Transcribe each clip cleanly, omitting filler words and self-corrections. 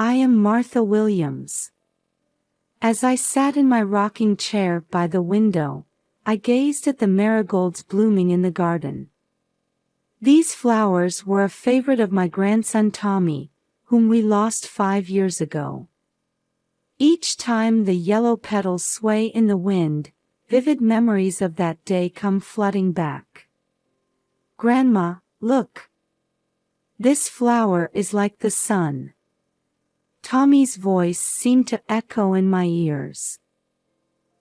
I am Martha Williams. As I sat in my rocking chair by the window, I gazed at the marigolds blooming in the garden. These flowers were a favorite of my grandson Tommy, whom we lost 5 years ago. Each time the yellow petals sway in the wind, vivid memories of that day come flooding back. Grandma, look. This flower is like the sun. Tommy's voice seemed to echo in my ears.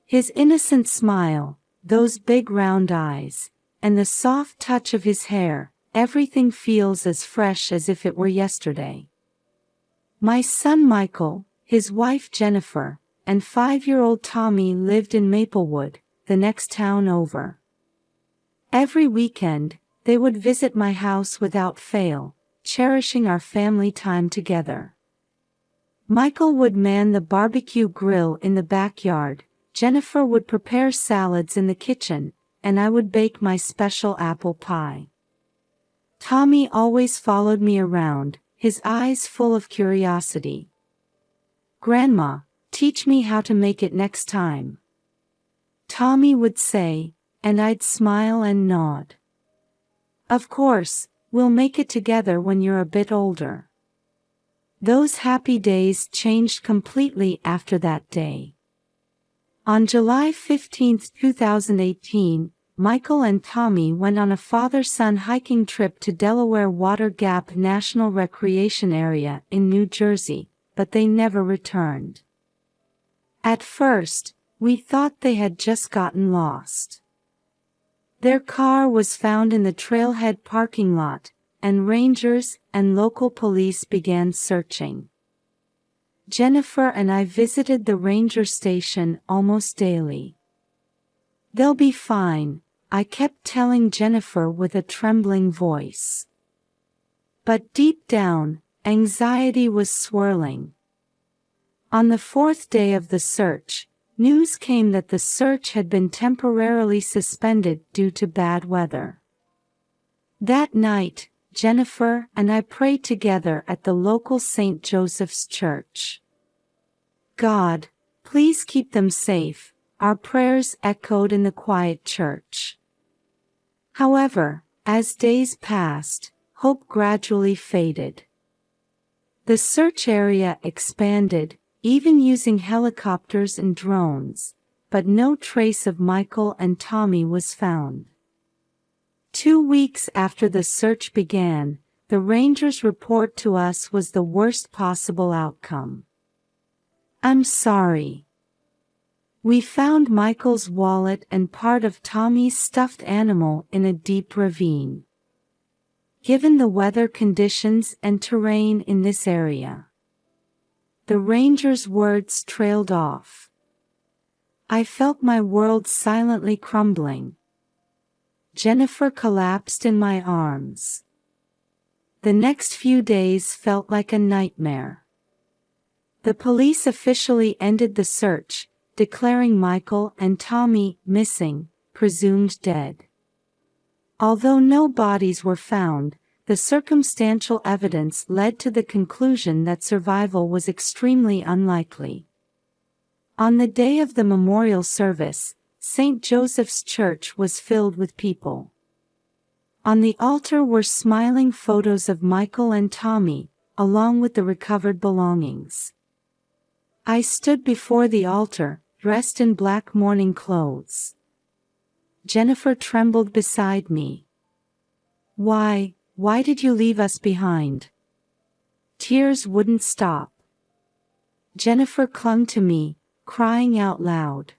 His innocent smile, those big round eyes, and the soft touch of his hair, everything feels as fresh as if it were yesterday. My son Michael, his wife Jennifer, and 5-year-old Tommy lived in Maplewood, the next town over. Every weekend, they would visit my house without fail, cherishing our family time together. Michael would man the barbecue grill in the backyard, Jennifer would prepare salads in the kitchen, and I would bake my special apple pie. Tommy always followed me around, his eyes full of curiosity. Grandma, teach me how to make it next time. Tommy would say, and I'd smile and nod. Of course, we'll make it together when you're a bit older. Those happy days changed completely after that day. On July 15, 2018, Michael and Tommy went on a father-son hiking trip to Delaware Water Gap National Recreation Area in New Jersey, but they never returned. At first, we thought they had just gotten lost. Their car was found in the trailhead parking lot, and rangers and local police began searching. Jennifer and I visited the ranger station almost daily. They'll be fine, I kept telling Jennifer with a trembling voice. But deep down, anxiety was swirling. On the 4th day of the search, news came that the search had been temporarily suspended due to bad weather. That night, Jennifer and I prayed together at the local St. Joseph's Church. God, please keep them safe, our prayers echoed in the quiet church. However, as days passed, hope gradually faded. The search area expanded, even using helicopters and drones, but no trace of Michael and Tommy was found. 2 weeks after the search began, the rangers' report to us was the worst possible outcome. I'm sorry. We found Michael's wallet and part of Tommy's stuffed animal in a deep ravine. Given the weather conditions and terrain in this area, the rangers' words trailed off. I felt my world silently crumbling. Jennifer collapsed in my arms. The next few days felt like a nightmare. The police officially ended the search, declaring Michael and Tommy missing, presumed dead. Although no bodies were found, the circumstantial evidence led to the conclusion that survival was extremely unlikely. On the day of the memorial service, St. Joseph's Church was filled with people. On the altar were smiling photos of Michael and Tommy, along with the recovered belongings. I stood before the altar, dressed in black mourning clothes. Jennifer trembled beside me. Why did you leave us behind? Tears wouldn't stop. Jennifer clung to me, crying out loud.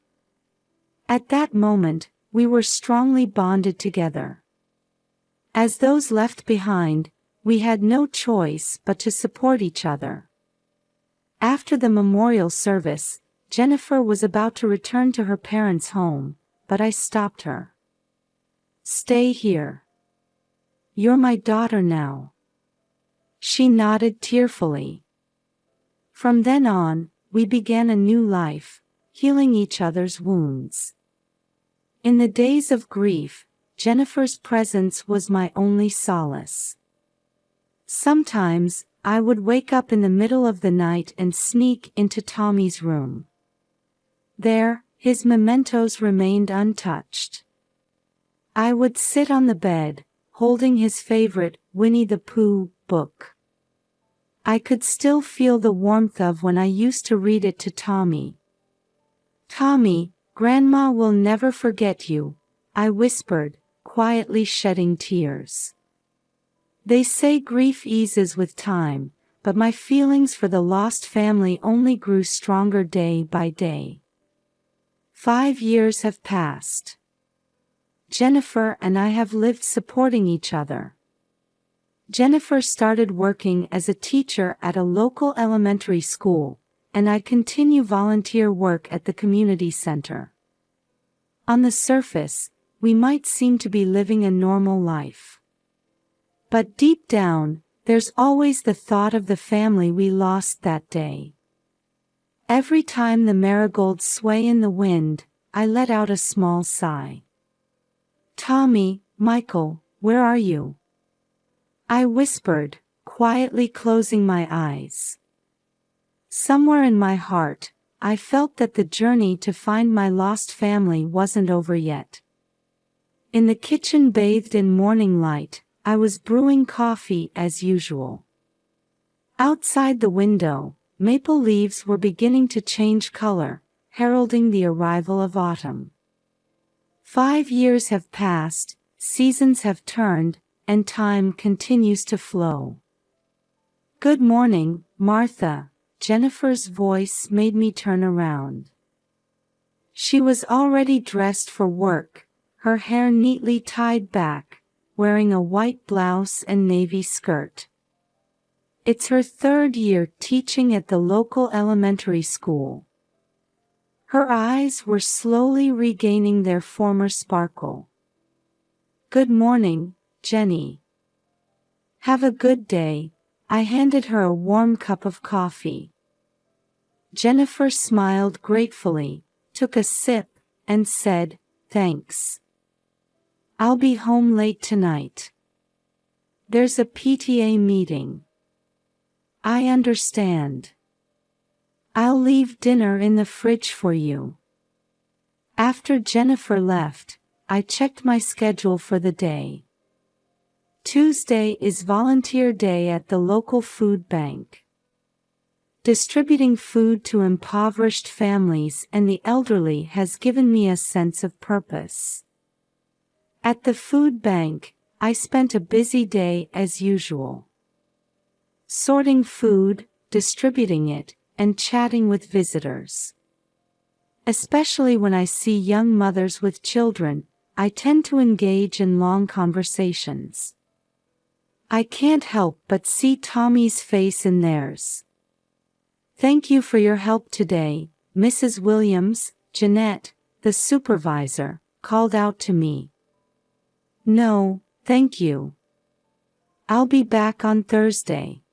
At that moment, we were strongly bonded together. As those left behind, we had no choice but to support each other. After the memorial service, Jennifer was about to return to her parents' home, but I stopped her. Stay here. You're my daughter now. She nodded tearfully. From then on, we began a new life, healing each other's wounds. In the days of grief, Jennifer's presence was my only solace. Sometimes, I would wake up in the middle of the night and sneak into Tommy's room. There, his mementos remained untouched. I would sit on the bed, holding his favorite Winnie the Pooh book. I could still feel the warmth of when I used to read it to Tommy. "Tommy, Grandma will never forget you," I whispered, quietly shedding tears. They say grief eases with time, but my feelings for the lost family only grew stronger day by day. 5 years have passed. Jennifer and I have lived supporting each other. Jennifer started working as a teacher at a local elementary school, and I continue volunteer work at the community center. On the surface, we might seem to be living a normal life. But deep down, there's always the thought of the family we lost that day. Every time the marigolds sway in the wind, I let out a small sigh. "Tommy, Michael, where are you?" I whispered, quietly closing my eyes. Somewhere in my heart, I felt that the journey to find my lost family wasn't over yet. In the kitchen bathed in morning light, I was brewing coffee as usual. Outside the window, maple leaves were beginning to change color, heralding the arrival of autumn. 5 years have passed, seasons have turned, and time continues to flow. "Good morning, Martha," Jennifer's voice made me turn around. She was already dressed for work, her hair neatly tied back, wearing a white blouse and navy skirt. It's her 3rd year teaching at the local elementary school. Her eyes were slowly regaining their former sparkle. "Good morning, Jenny." "Have a good day." I handed her a warm cup of coffee. Jennifer smiled gratefully, took a sip, and said, "Thanks. I'll be home late tonight. There's a PTA meeting." "I understand. I'll leave dinner in the fridge for you." After Jennifer left, I checked my schedule for the day. Tuesday is volunteer day at the local food bank. Distributing food to impoverished families and the elderly has given me a sense of purpose. At the food bank, I spent a busy day as usual. Sorting food, distributing it, and chatting with visitors. Especially when I see young mothers with children, I tend to engage in long conversations. I can't help but see Tommy's face in theirs. "Thank you for your help today, Mrs. Williams," Jeanette, the supervisor, called out to me. "No, thank you. I'll be back on Thursday."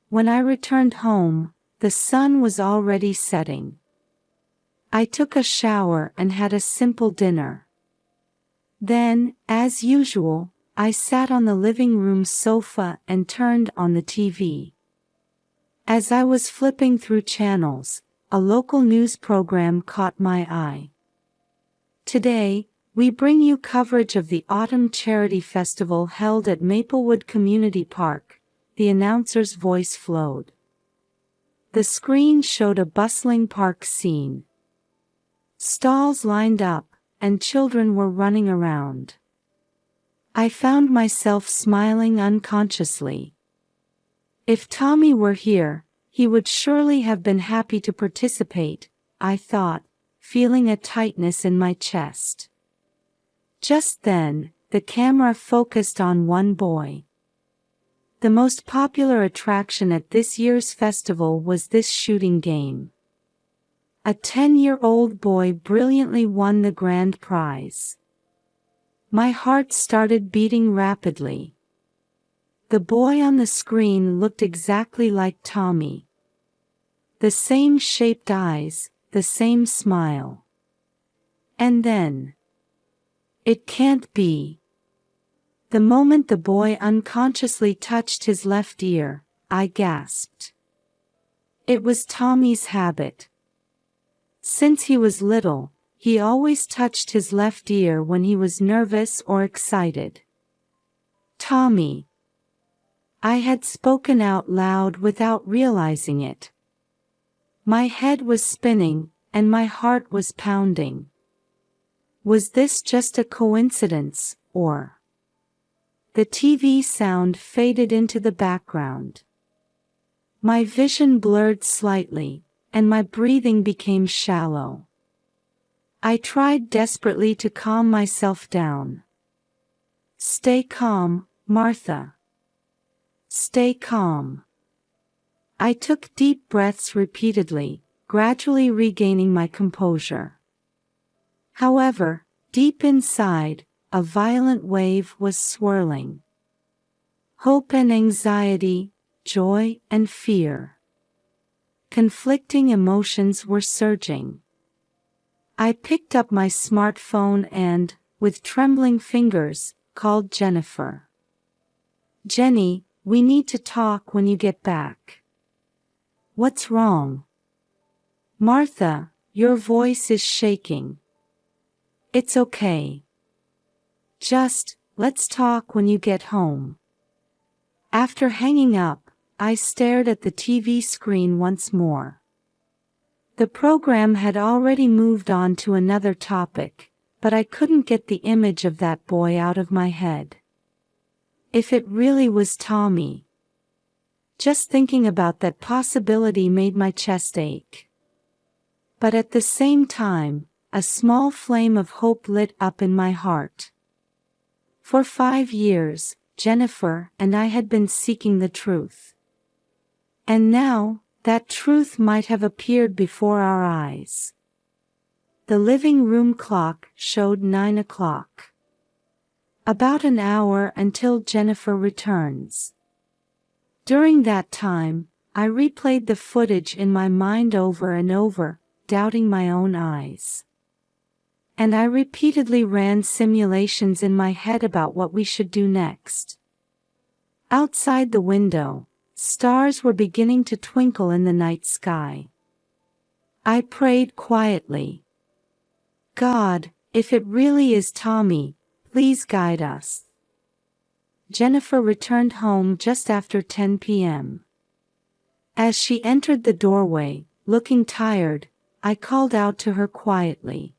When I returned home, the sun was already setting. I took a shower and had a simple dinner. Then, as usual, I sat on the living room sofa and turned on the TV. As I was flipping through channels, a local news program caught my eye. "Today, we bring you coverage of the Autumn Charity Festival held at Maplewood Community Park," the announcer's voice flowed. The screen showed a bustling park scene. Stalls lined up, and children were running around. I found myself smiling unconsciously. If Tommy were here, he would surely have been happy to participate, I thought, feeling a tightness in my chest. Just then, the camera focused on one boy. The most popular attraction at this year's festival was this shooting game. A 10-year-old boy brilliantly won the grand prize. My heart started beating rapidly. The boy on the screen looked exactly like Tommy. The same shaped eyes, the same smile. And then, "It can't be." The moment the boy unconsciously touched his left ear, I gasped. It was Tommy's habit. Since he was little, he always touched his left ear when he was nervous or excited. Tommy. I had spoken out loud without realizing it. My head was spinning, and my heart was pounding. Was this just a coincidence, or? The TV sound faded into the background. My vision blurred slightly, and my breathing became shallow. I tried desperately to calm myself down. Stay calm, Martha. Stay calm. I took deep breaths repeatedly, gradually regaining my composure. However, deep inside, a violent wave was swirling. Hope and anxiety, joy and fear. Conflicting emotions were surging. I picked up my smartphone and, with trembling fingers, called Jennifer. Jenny, we need to talk when you get back. What's wrong? Martha, your voice is shaking. It's okay. Just, let's talk when you get home. After hanging up, I stared at the TV screen once more. The program had already moved on to another topic, but I couldn't get the image of that boy out of my head. If it really was Tommy. Just thinking about that possibility made my chest ache. But at the same time, a small flame of hope lit up in my heart. For 5 years, Jennifer and I had been seeking the truth. And now, that truth might have appeared before our eyes. The living room clock showed 9 o'clock. About an hour until Jennifer returns. During that time, I replayed the footage in my mind over and over, doubting my own eyes. And I repeatedly ran simulations in my head about what we should do next. Outside the window, stars were beginning to twinkle in the night sky. I prayed quietly. God, if it really is Tommy, please guide us. Jennifer returned home just after 10 p.m. As she entered the doorway, looking tired, I called out to her quietly.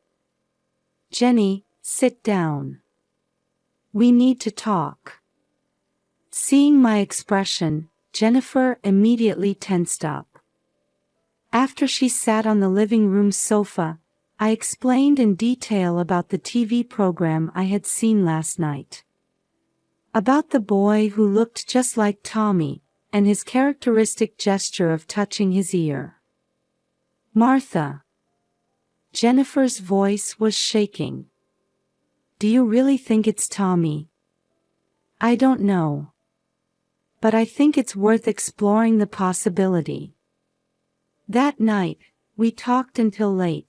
Jenny, sit down. We need to talk. Seeing my expression, Jennifer immediately tensed up. After she sat on the living room sofa, I explained in detail about the TV program I had seen last night. About the boy who looked just like Tommy, and his characteristic gesture of touching his ear. Martha. Jennifer's voice was shaking. Do you really think it's Tommy? I don't know. But I think it's worth exploring the possibility. That night, we talked until late.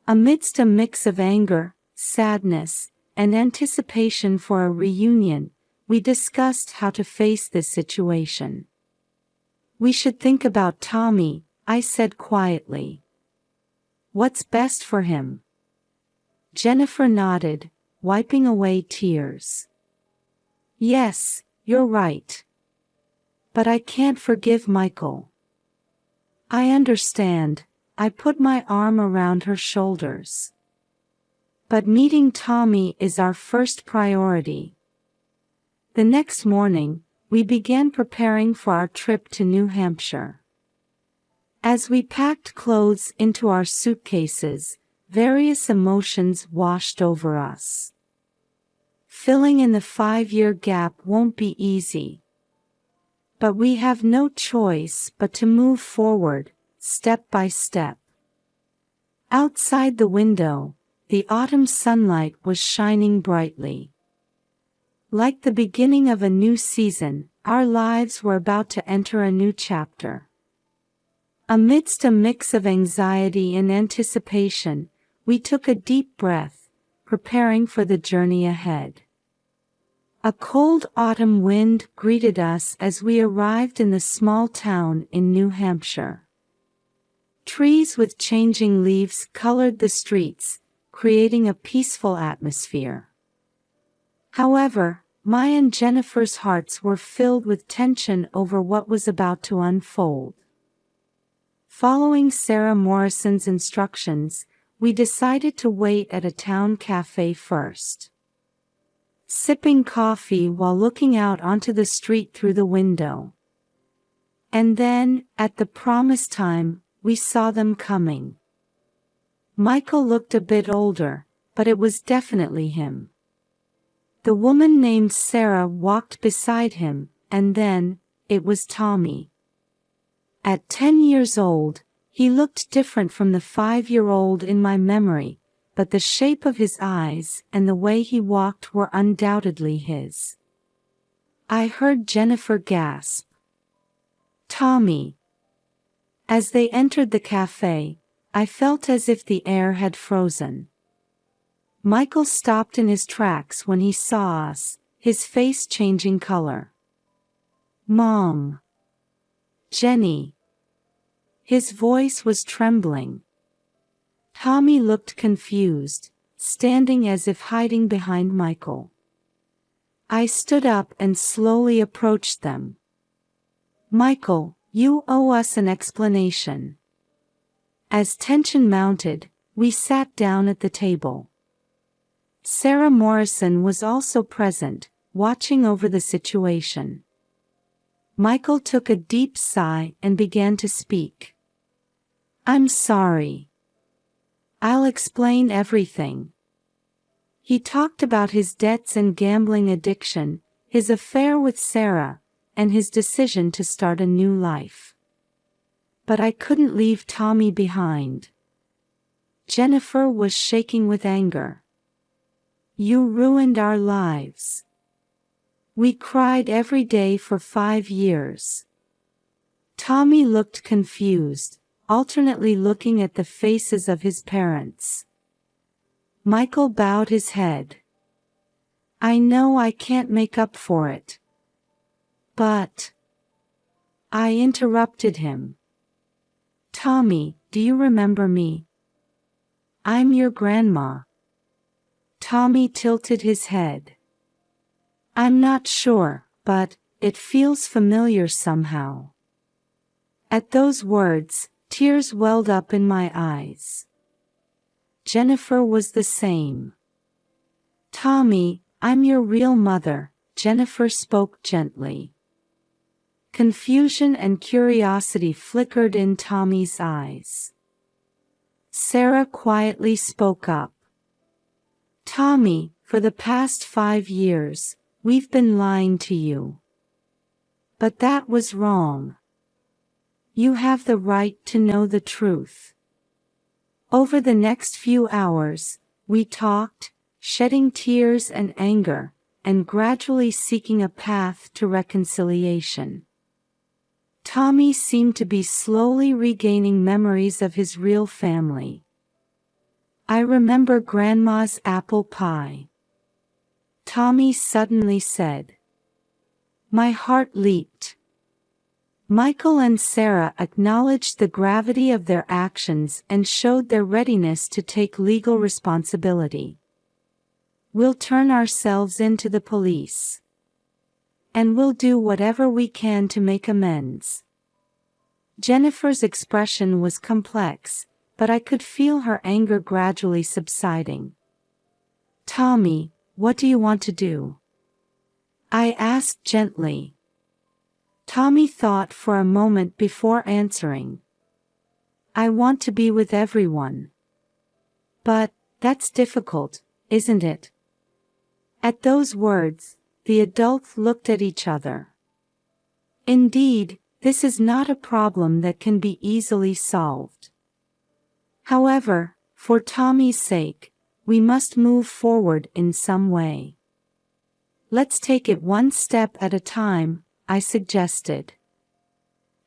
Amidst a mix of anger, sadness, and anticipation for a reunion, we discussed how to face this situation. We should think about Tommy, I said quietly. What's best for him? Jennifer nodded, wiping away tears. Yes, you're right. But I can't forgive Michael. I understand, I put my arm around her shoulders. But meeting Tommy is our first priority. The next morning, we began preparing for our trip to New Hampshire. As we packed clothes into our suitcases, various emotions washed over us. Filling in the 5-year gap won't be easy. But we have no choice but to move forward, step by step. Outside the window, the autumn sunlight was shining brightly. Like the beginning of a new season, our lives were about to enter a new chapter. Amidst a mix of anxiety and anticipation, we took a deep breath, preparing for the journey ahead. A cold autumn wind greeted us as we arrived in the small town in New Hampshire. Trees with changing leaves colored the streets, creating a peaceful atmosphere. However, my and Jennifer's hearts were filled with tension over what was about to unfold. Following Sarah Morrison's instructions, we decided to wait at a town cafe first. Sipping coffee while looking out onto the street through the window. And then, at the promised time, we saw them coming. Michael looked a bit older, but it was definitely him. The woman named Sarah walked beside him, and then, it was Tommy. At 10 years old, he looked different from the 5-year-old in my memory, but the shape of his eyes and the way he walked were undoubtedly his. I heard Jennifer gasp. Tommy. As they entered the cafe, I felt as if the air had frozen. Michael stopped in his tracks when he saw us, his face changing color. Mom. Jenny. His voice was trembling. Tommy looked confused, standing as if hiding behind Michael. I stood up and slowly approached them. Michael, you owe us an explanation. As tension mounted, we sat down at the table. Sarah Morrison was also present, watching over the situation. Michael took a deep sigh and began to speak. I'm sorry. I'll explain everything. He talked about his debts and gambling addiction, his affair with Sarah, and his decision to start a new life. But I couldn't leave Tommy behind. Jennifer was shaking with anger. You ruined our lives. We cried every day for 5 years. Tommy looked confused, alternately looking at the faces of his parents. Michael bowed his head. I know I can't make up for it. But... I interrupted him. Tommy, do you remember me? I'm your grandma. Tommy tilted his head. I'm not sure, but it feels familiar somehow. At those words, tears welled up in my eyes. Jennifer was the same. Tommy, I'm your real mother, Jennifer spoke gently. Confusion and curiosity flickered in Tommy's eyes. Sarah quietly spoke up. Tommy, for the past 5 years, we've been lying to you. But that was wrong. You have the right to know the truth. Over the next few hours, we talked, shedding tears and anger, and gradually seeking a path to reconciliation. Tommy seemed to be slowly regaining memories of his real family. I remember Grandma's apple pie. Tommy suddenly said. My heart leaped. Michael and Sarah acknowledged the gravity of their actions and showed their readiness to take legal responsibility. We'll turn ourselves into the police. And we'll do whatever we can to make amends. Jennifer's expression was complex, but I could feel her anger gradually subsiding. Tommy, what do you want to do? I asked gently. Tommy thought for a moment before answering. I want to be with everyone. But, that's difficult, isn't it? At those words, the adults looked at each other. Indeed, this is not a problem that can be easily solved. However, for Tommy's sake, we must move forward in some way. Let's take it one step at a time, I suggested.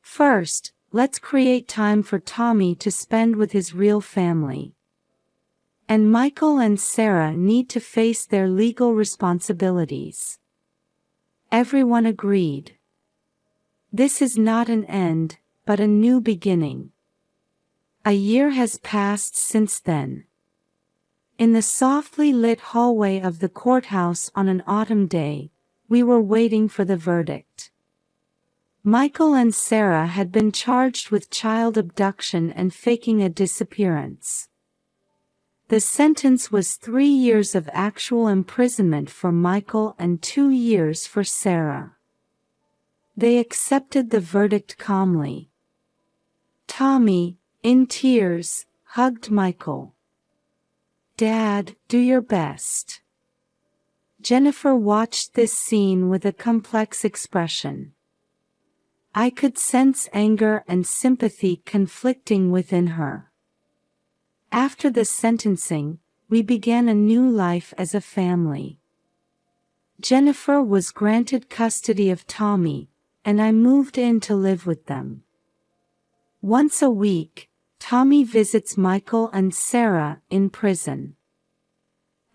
First, let's create time for Tommy to spend with his real family. And Michael and Sarah need to face their legal responsibilities. Everyone agreed. This is not an end, but a new beginning. A year has passed since then. In the softly lit hallway of the courthouse on an autumn day, we were waiting for the verdict. Michael and Sarah had been charged with child abduction and faking a disappearance. The sentence was 3 years of actual imprisonment for Michael and 2 years for Sarah. They accepted the verdict calmly. Tommy, in tears, hugged Michael. "Dad, do your best." Jennifer watched this scene with a complex expression. I could sense anger and sympathy conflicting within her. After the sentencing, we began a new life as a family. Jennifer was granted custody of Tommy, and I moved in to live with them. Once a week, Tommy visits Michael and Sarah in prison.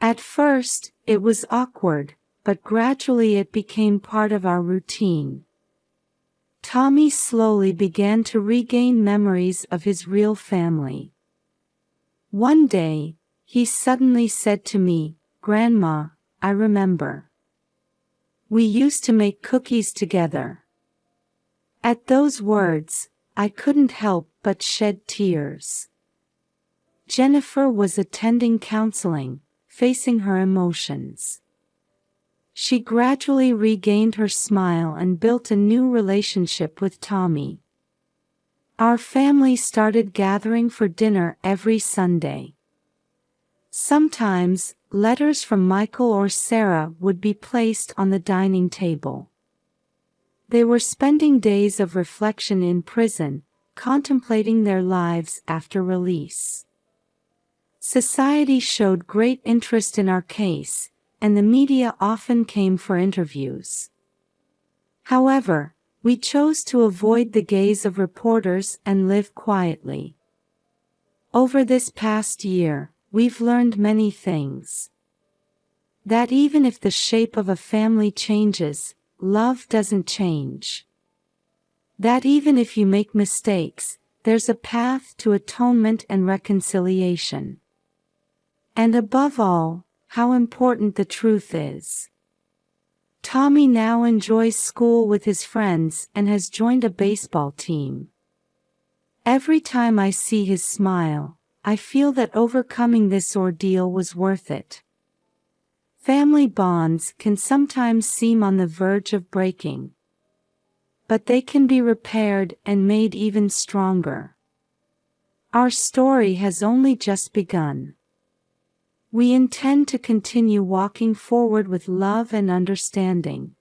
At first, it was awkward, but gradually it became part of our routine. Tommy slowly began to regain memories of his real family. One day, he suddenly said to me, "Grandma, I remember. We used to make cookies together." At those words, I couldn't help but shed tears. Jennifer was attending counseling, facing her emotions. She gradually regained her smile and built a new relationship with Tommy. Our family started gathering for dinner every Sunday. Sometimes, letters from Michael or Sarah would be placed on the dining table. They were spending days of reflection in prison, contemplating their lives after release. Society showed great interest in our case, and the media often came for interviews. However, we chose to avoid the gaze of reporters and live quietly. Over this past year, we've learned many things. That even if the shape of a family changes, love doesn't change. That even if you make mistakes, there's a path to atonement and reconciliation. And above all, how important the truth is. Tommy now enjoys school with his friends and has joined a baseball team. Every time I see his smile, I feel that overcoming this ordeal was worth it. Family bonds can sometimes seem on the verge of breaking. But they can be repaired and made even stronger. Our story has only just begun. We intend to continue walking forward with love and understanding.